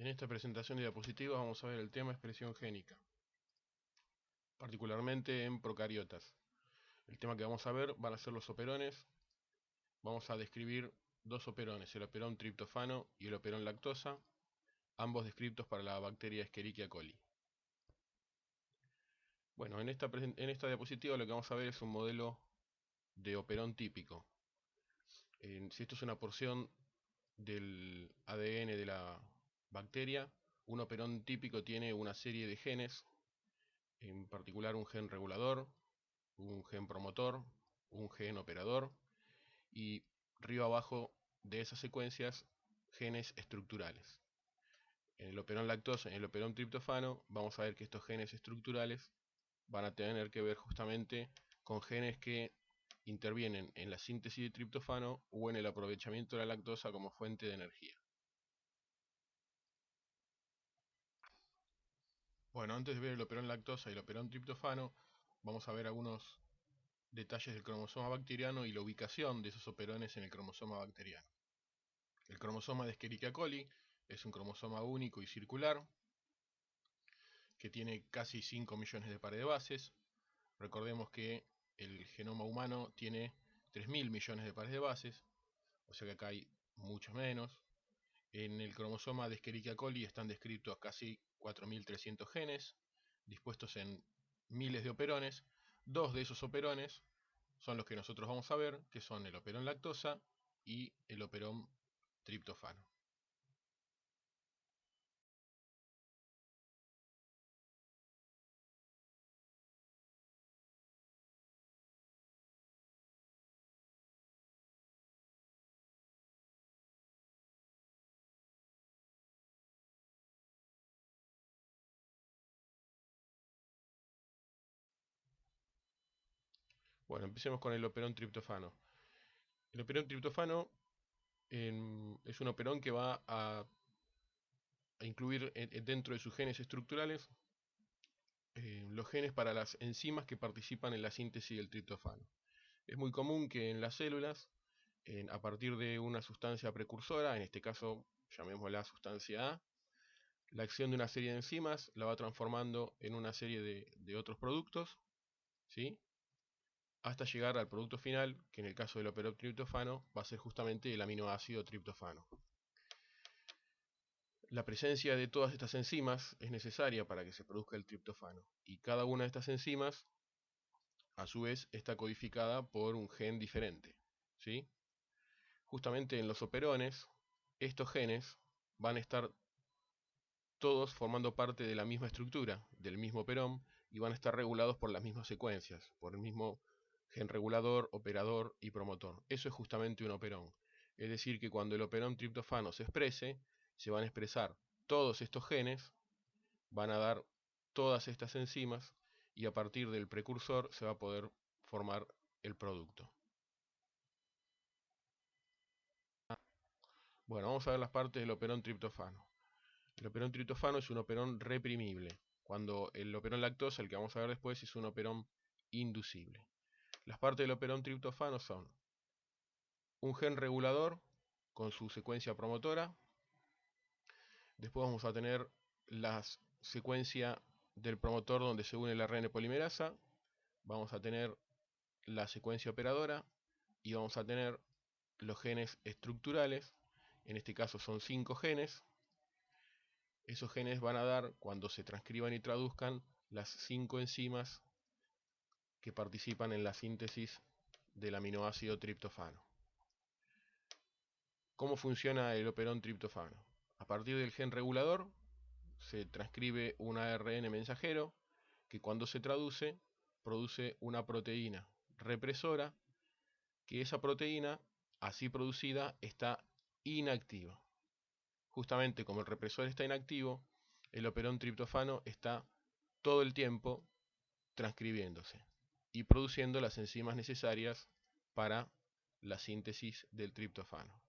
En esta presentación de diapositivas vamos a ver el tema expresión génica, particularmente en procariotas. El tema que vamos a ver van a ser los operones. Vamos a describir dos operones, el operón triptofano y el operón lactosa, ambos descritos para la bacteria Escherichia coli. Bueno, en esta diapositiva lo que vamos a ver es un modelo de operón típico. Si esto es una porción del ADN de la bacteria, un operón típico tiene una serie de genes, en particular un gen regulador, un gen promotor, un gen operador y río abajo de esas secuencias genes estructurales. En el operón lactosa y en el operón triptofano vamos a ver que estos genes estructurales van a tener que ver justamente con genes que intervienen en la síntesis de triptofano o en el aprovechamiento de la lactosa como fuente de energía. Bueno, antes de ver el operón lactosa y el operón triptofano, vamos a ver algunos detalles del cromosoma bacteriano y la ubicación de esos operones en el cromosoma bacteriano. El cromosoma de Escherichia coli es un cromosoma único y circular que tiene casi 5 millones de pares de bases. Recordemos que el genoma humano tiene 3.000 millones de pares de bases, o sea que acá hay muchos menos. En el cromosoma de Escherichia coli están descritos casi 4.300 genes, dispuestos en miles de operones. Dos de esos operones son los que nosotros vamos a ver, que son el operón lactosa y el operón triptofano. Bueno, empecemos con el operón triptofano. El operón triptofano es un operón que va a incluir dentro de sus genes estructurales los genes para las enzimas que participan en la síntesis del triptofano. Es muy común que en las células, a partir de una sustancia precursora, en este caso llamémosla sustancia A, la acción de una serie de enzimas la va transformando en una serie de otros productos, ¿sí?, hasta llegar al producto final, que en el caso del operón triptofano va a ser justamente el aminoácido triptofano. La presencia de todas estas enzimas es necesaria para que se produzca el triptofano, y cada una de estas enzimas a su vez está codificada por un gen diferente, ¿sí? Justamente en los operones, estos genes van a estar todos formando parte de la misma estructura, del mismo operón, y van a estar regulados por las mismas secuencias, por el mismo gen regulador, operador y promotor. Eso es justamente un operón. Es decir, que cuando el operón triptofano se exprese, se van a expresar todos estos genes, van a dar todas estas enzimas, y a partir del precursor se va a poder formar el producto. Bueno, vamos a ver las partes del operón triptofano. El operón triptofano es un operón reprimible, cuando el operón lactosa, el que vamos a ver después, es un operón inducible. Las partes del operón triptofano son un gen regulador con su secuencia promotora. Después vamos a tener la secuencia del promotor donde se une el ARN polimerasa. Vamos a tener la secuencia operadora y vamos a tener los genes estructurales. En este caso son 5 genes. Esos genes van a dar, cuando se transcriban y traduzcan, las 5 enzimas que participan en la síntesis del aminoácido triptofano. ¿Cómo funciona el operón triptofano? A partir del gen regulador se transcribe un ARN mensajero que cuando se traduce produce una proteína represora, que esa proteína así producida está inactiva. Justamente como el represor está inactivo, el operón triptofano está todo el tiempo transcribiéndose y produciendo las enzimas necesarias para la síntesis del triptofano.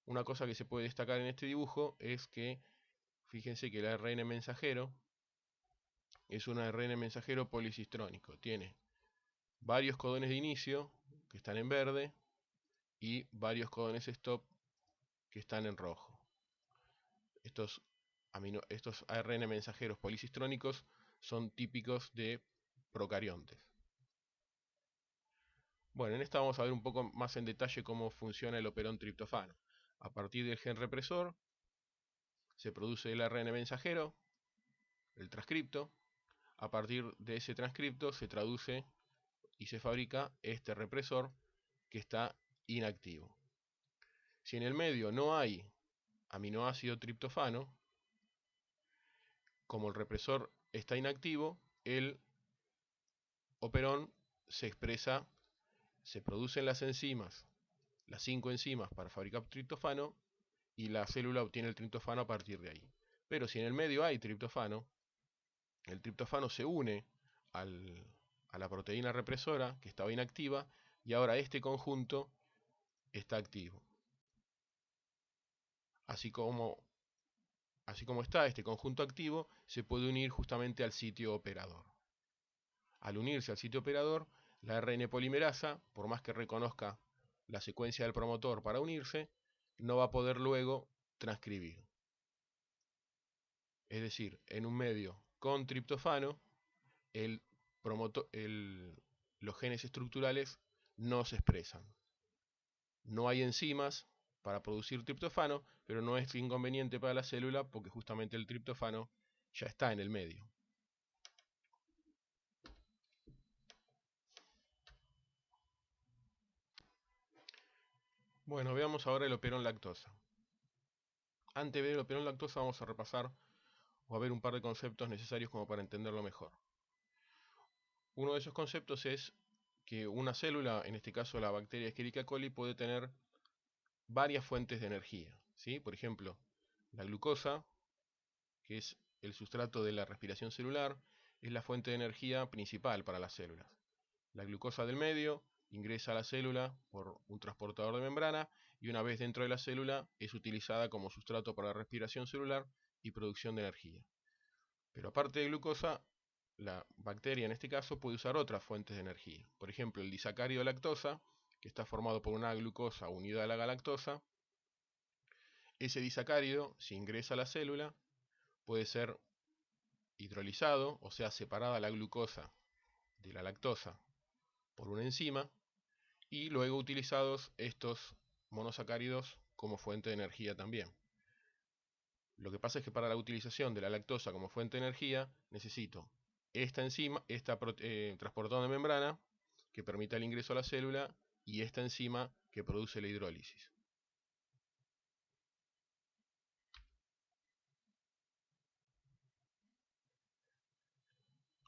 Una cosa que se puede destacar en este dibujo es que, fíjense que el ARN mensajero es un ARN mensajero policistrónico. Tiene varios codones de inicio, que están en verde, y varios codones stop, que están en rojo. Estos estos ARN mensajeros policistrónicos son típicos de procariontes. Bueno, en esta vamos a ver un poco más en detalle cómo funciona el operón triptofano. A partir del gen represor se produce el ARN mensajero, el transcripto. A partir de ese transcripto se traduce y se fabrica este represor que está inactivo. Si en el medio no hay aminoácido triptofano, como el represor está inactivo, el operón se expresa, se producen las enzimas, las 5 enzimas para fabricar triptofano, y la célula obtiene el triptofano a partir de ahí. Pero si en el medio hay triptofano, el triptofano se une a la proteína represora que estaba inactiva, y ahora este conjunto está activo. Así como está este conjunto activo, se puede unir justamente al sitio operador. Al unirse al sitio operador, la ARN polimerasa, por más que reconozca la secuencia del promotor para unirse, no va a poder luego transcribir. Es decir, en un medio con triptofano, los genes estructurales no se expresan. No hay enzimas para producir triptofano, pero no es inconveniente para la célula porque justamente el triptofano ya está en el medio. Bueno, veamos ahora el operón lactosa. Antes de ver el operón lactosa vamos a repasar o a ver un par de conceptos necesarios como para entenderlo mejor. Uno de esos conceptos es que una célula, en este caso la bacteria Escherichia coli, puede tener varias fuentes de energía, ¿sí? Por ejemplo, la glucosa, que es el sustrato de la respiración celular, es la fuente de energía principal para las células. La glucosa del medio ingresa a la célula por un transportador de membrana y una vez dentro de la célula es utilizada como sustrato para la respiración celular y producción de energía. Pero aparte de glucosa, la bacteria en este caso puede usar otras fuentes de energía. Por ejemplo, el disacárido lactosa, que está formado por una glucosa unida a la galactosa. Ese disacárido, si ingresa a la célula, puede ser hidrolizado, o sea, separada la glucosa de la lactosa por una enzima, y luego utilizados estos monosacáridos como fuente de energía también. Lo que pasa es que para la utilización de la lactosa como fuente de energía necesito esta enzima, transportador de membrana que permita el ingreso a la célula y esta enzima que produce la hidrólisis.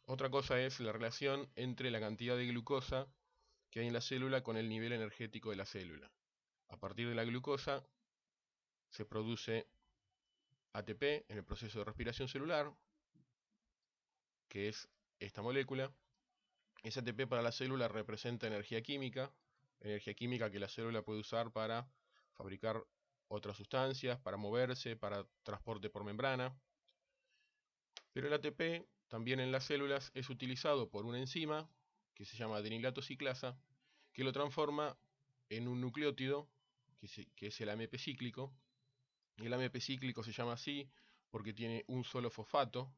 Otra cosa es la relación entre la cantidad de glucosa que hay en la célula con el nivel energético de la célula. A partir de la glucosa se produce ATP en el proceso de respiración celular, que es esta molécula. Ese ATP para la célula representa energía química que la célula puede usar para fabricar otras sustancias, para moverse, para transporte por membrana. Pero el ATP también en las células es utilizado por una enzima que se llama adenilato ciclasa, que lo transforma en un nucleótido, que es el AMP cíclico. Y el AMP cíclico se llama así porque tiene un solo fosfato,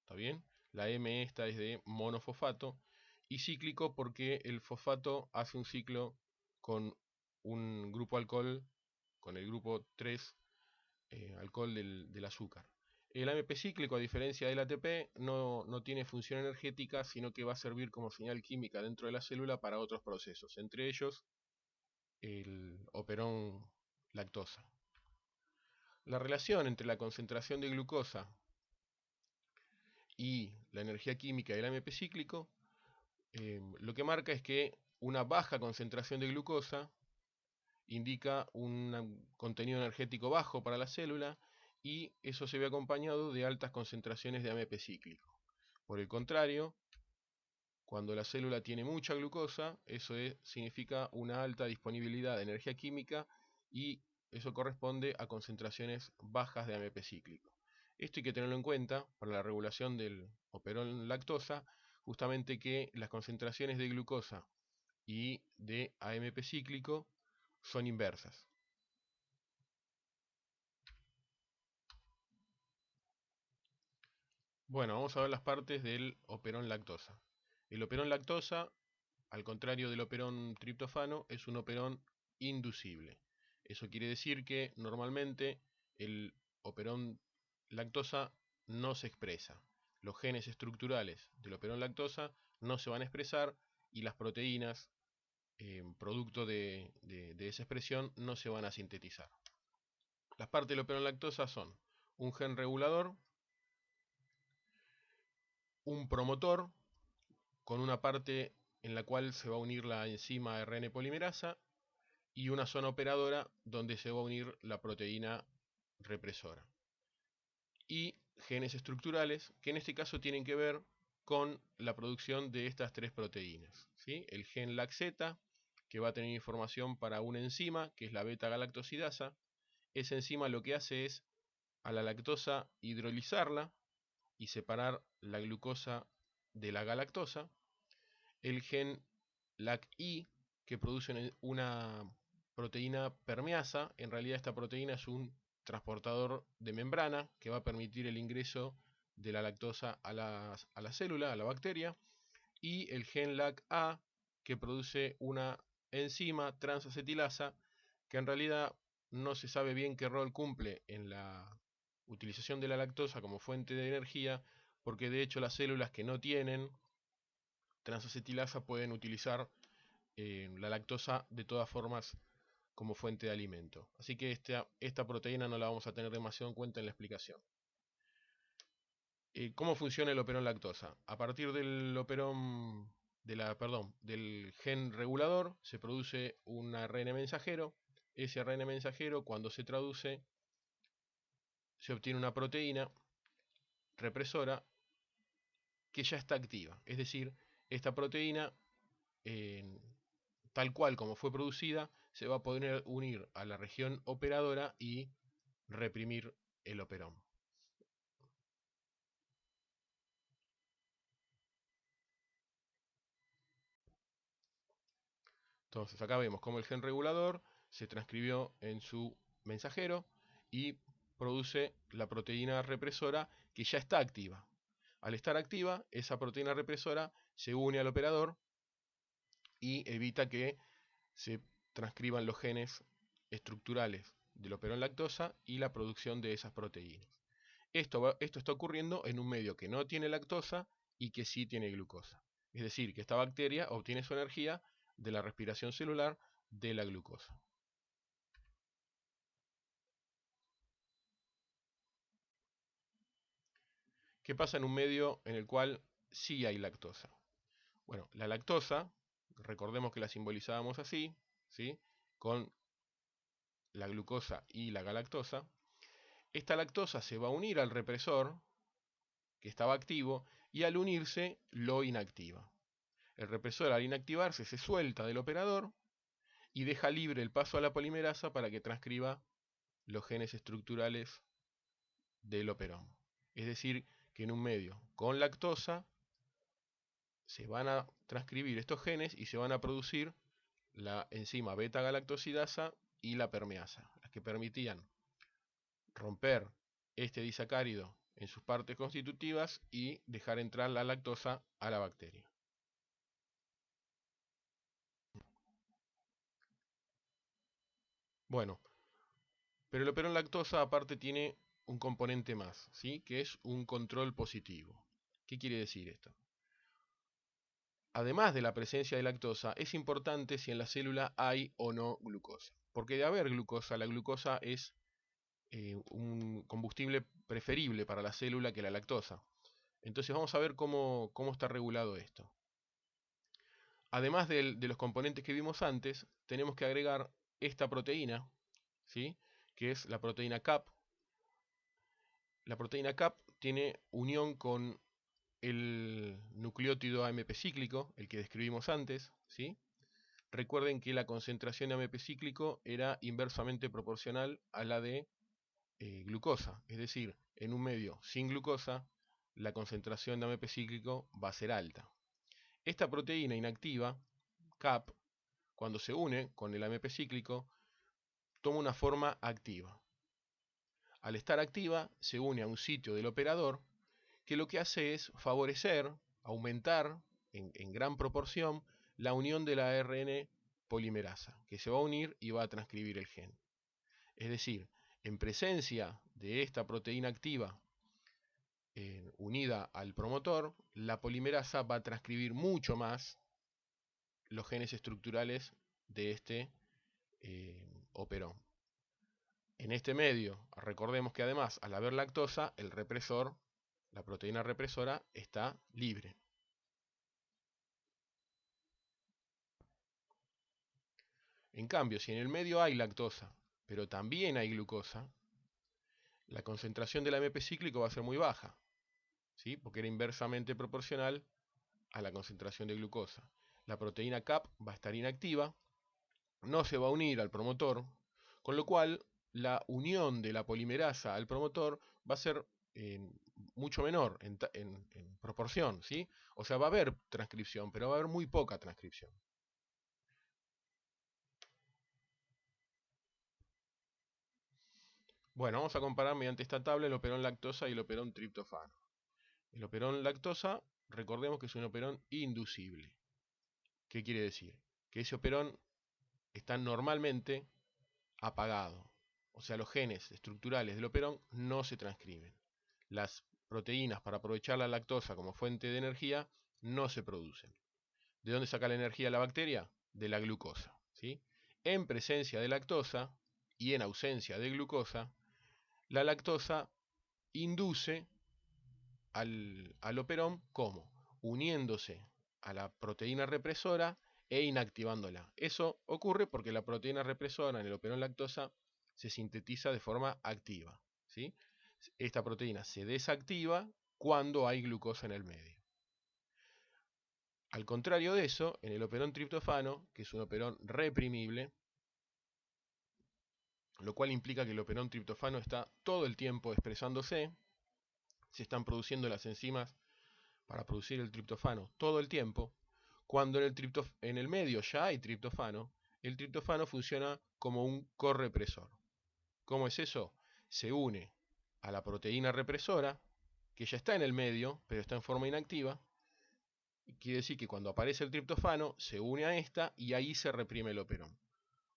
¿está bien? La M esta es de monofosfato, y cíclico porque el fosfato hace un ciclo con un grupo alcohol, con el grupo 3 alcohol del azúcar. El AMP cíclico, a diferencia del ATP, no tiene función energética, sino que va a servir como señal química dentro de la célula para otros procesos, entre ellos el operón lactosa. La relación entre la concentración de glucosa y la energía química del AMP cíclico, lo que marca es que una baja concentración de glucosa indica un contenido energético bajo para la célula y eso se ve acompañado de altas concentraciones de AMP cíclico. Por el contrario, cuando la célula tiene mucha glucosa, eso significa una alta disponibilidad de energía química y eso corresponde a concentraciones bajas de AMP cíclico. Esto hay que tenerlo en cuenta para la regulación del operón lactosa, justamente que las concentraciones de glucosa y de AMP cíclico son inversas. Bueno, vamos a ver las partes del operón lactosa. El operón lactosa, al contrario del operón triptofano, es un operón inducible. Eso quiere decir que normalmente el operón lactosa no se expresa. Los genes estructurales del operón lactosa no se van a expresar y las proteínas, producto de esa expresión, no se van a sintetizar. Las partes del operón lactosa son un gen regulador, un promotor, con una parte en la cual se va a unir la enzima ARN polimerasa y una zona operadora donde se va a unir la proteína represora. Y genes estructurales que en este caso tienen que ver con la producción de estas tres proteínas, ¿sí? El gen LAC-Z, que va a tener información para una enzima que es la beta-galactosidasa. Esa enzima lo que hace es a la lactosa hidrolizarla y separar la glucosa de la galactosa. El gen LAC-I, que produce una proteína permeasa. En realidad esta proteína es un transportador de membrana que va a permitir el ingreso de la lactosa a la célula, a la bacteria. Y el gen LAC-A, que produce una enzima transacetilasa que en realidad no se sabe bien qué rol cumple en la utilización de la lactosa como fuente de energía, porque de hecho las células que no tienen transacetilasa pueden utilizar la lactosa de todas formas como fuente de alimento. Así que esta proteína no la vamos a tener demasiado en cuenta en la explicación. ¿Cómo funciona el operón lactosa? A partir del del gen regulador se produce un ARN mensajero. Ese ARN mensajero, cuando se traduce, se obtiene una proteína represora que ya está activa. Es decir, esta proteína, tal cual como fue producida, se va a poder unir a la región operadora y reprimir el operón. Entonces acá vemos cómo el gen regulador se transcribió en su mensajero y produce la proteína represora que ya está activa. Al estar activa, esa proteína represora se une al operador y evita que se transcriban los genes estructurales del operón lactosa y la producción de esas proteínas. Esto está ocurriendo en un medio que no tiene lactosa y que sí tiene glucosa. Es decir, que esta bacteria obtiene su energía de la respiración celular de la glucosa. ¿Qué pasa en un medio en el cual sí hay lactosa? Bueno, la lactosa, recordemos que la simbolizábamos así, ¿sí? Con la glucosa y la galactosa. Esta lactosa se va a unir al represor, que estaba activo, y al unirse lo inactiva. El represor, al inactivarse, se suelta del operador y deja libre el paso a la polimerasa para que transcriba los genes estructurales del operón. Es decir, que en un medio con lactosa se van a transcribir estos genes y se van a producir la enzima beta-galactosidasa y la permeasa, las que permitían romper este disacárido en sus partes constitutivas y dejar entrar la lactosa a la bacteria. Bueno, pero el operón lactosa aparte tiene un componente más, ¿sí? Que es un control positivo. ¿Qué quiere decir esto? Además de la presencia de lactosa, es importante si en la célula hay o no glucosa. Porque de haber glucosa, la glucosa es un combustible preferible para la célula que la lactosa. Entonces vamos a ver cómo está regulado esto. Además de los componentes que vimos antes, tenemos que agregar esta proteína, ¿sí? Que es la proteína CAP. La proteína CAP tiene unión con el nucleótido AMP cíclico, el que describimos antes, ¿sí? Recuerden que la concentración de AMP cíclico era inversamente proporcional a la de glucosa, es decir, en un medio sin glucosa, la concentración de AMP cíclico va a ser alta. Esta proteína inactiva, CAP, cuando se une con el AMP cíclico, toma una forma activa. Al estar activa, se une a un sitio del operador que lo que hace es favorecer, aumentar en gran proporción la unión de la ARN polimerasa, que se va a unir y va a transcribir el gen. Es decir, en presencia de esta proteína activa unida al promotor, la polimerasa va a transcribir mucho más los genes estructurales de este operón. En este medio, recordemos que además, al haber lactosa, el represor, la proteína represora, está libre. En cambio, si en el medio hay lactosa, pero también hay glucosa, la concentración del AMP cíclico va a ser muy baja, ¿sí? Porque era inversamente proporcional a la concentración de glucosa. La proteína CAP va a estar inactiva, no se va a unir al promotor, con lo cual la unión de la polimerasa al promotor va a ser mucho menor en proporción, ¿sí? O sea, va a haber transcripción, pero va a haber muy poca transcripción. Bueno, vamos a comparar mediante esta tabla el operón lactosa y el operón triptofano. El operón lactosa, recordemos que es un operón inducible. ¿Qué quiere decir? Que ese operón está normalmente apagado. O sea, los genes estructurales del operón no se transcriben. Las proteínas para aprovechar la lactosa como fuente de energía no se producen. ¿De dónde saca la energía la bacteria? De la glucosa, ¿sí? En presencia de lactosa y en ausencia de glucosa, la lactosa induce al operón como uniéndose a la proteína represora e inactivándola. Eso ocurre porque la proteína represora en el operón lactosa se sintetiza de forma activa, ¿sí? Esta proteína se desactiva cuando hay glucosa en el medio. Al contrario de eso, en el operón triptofano, que es un operón reprimible, lo cual implica que el operón triptofano está todo el tiempo expresándose, se están produciendo las enzimas para producir el triptofano todo el tiempo. Cuando en el medio ya hay triptofano, el triptofano funciona como un correpresor. ¿Cómo es eso? Se une a la proteína represora, que ya está en el medio, pero está en forma inactiva. Quiere decir que cuando aparece el triptofano, se une a esta y ahí se reprime el operón.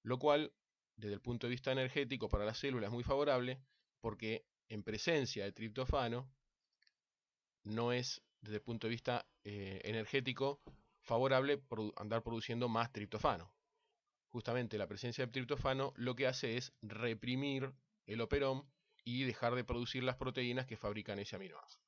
Lo cual, desde el punto de vista energético para la célula, es muy favorable, porque en presencia de triptofano, no es, desde el punto de vista energético, favorable andar produciendo más triptofano. Justamente la presencia de triptofano lo que hace es reprimir el operón y dejar de producir las proteínas que fabrican ese aminoácido.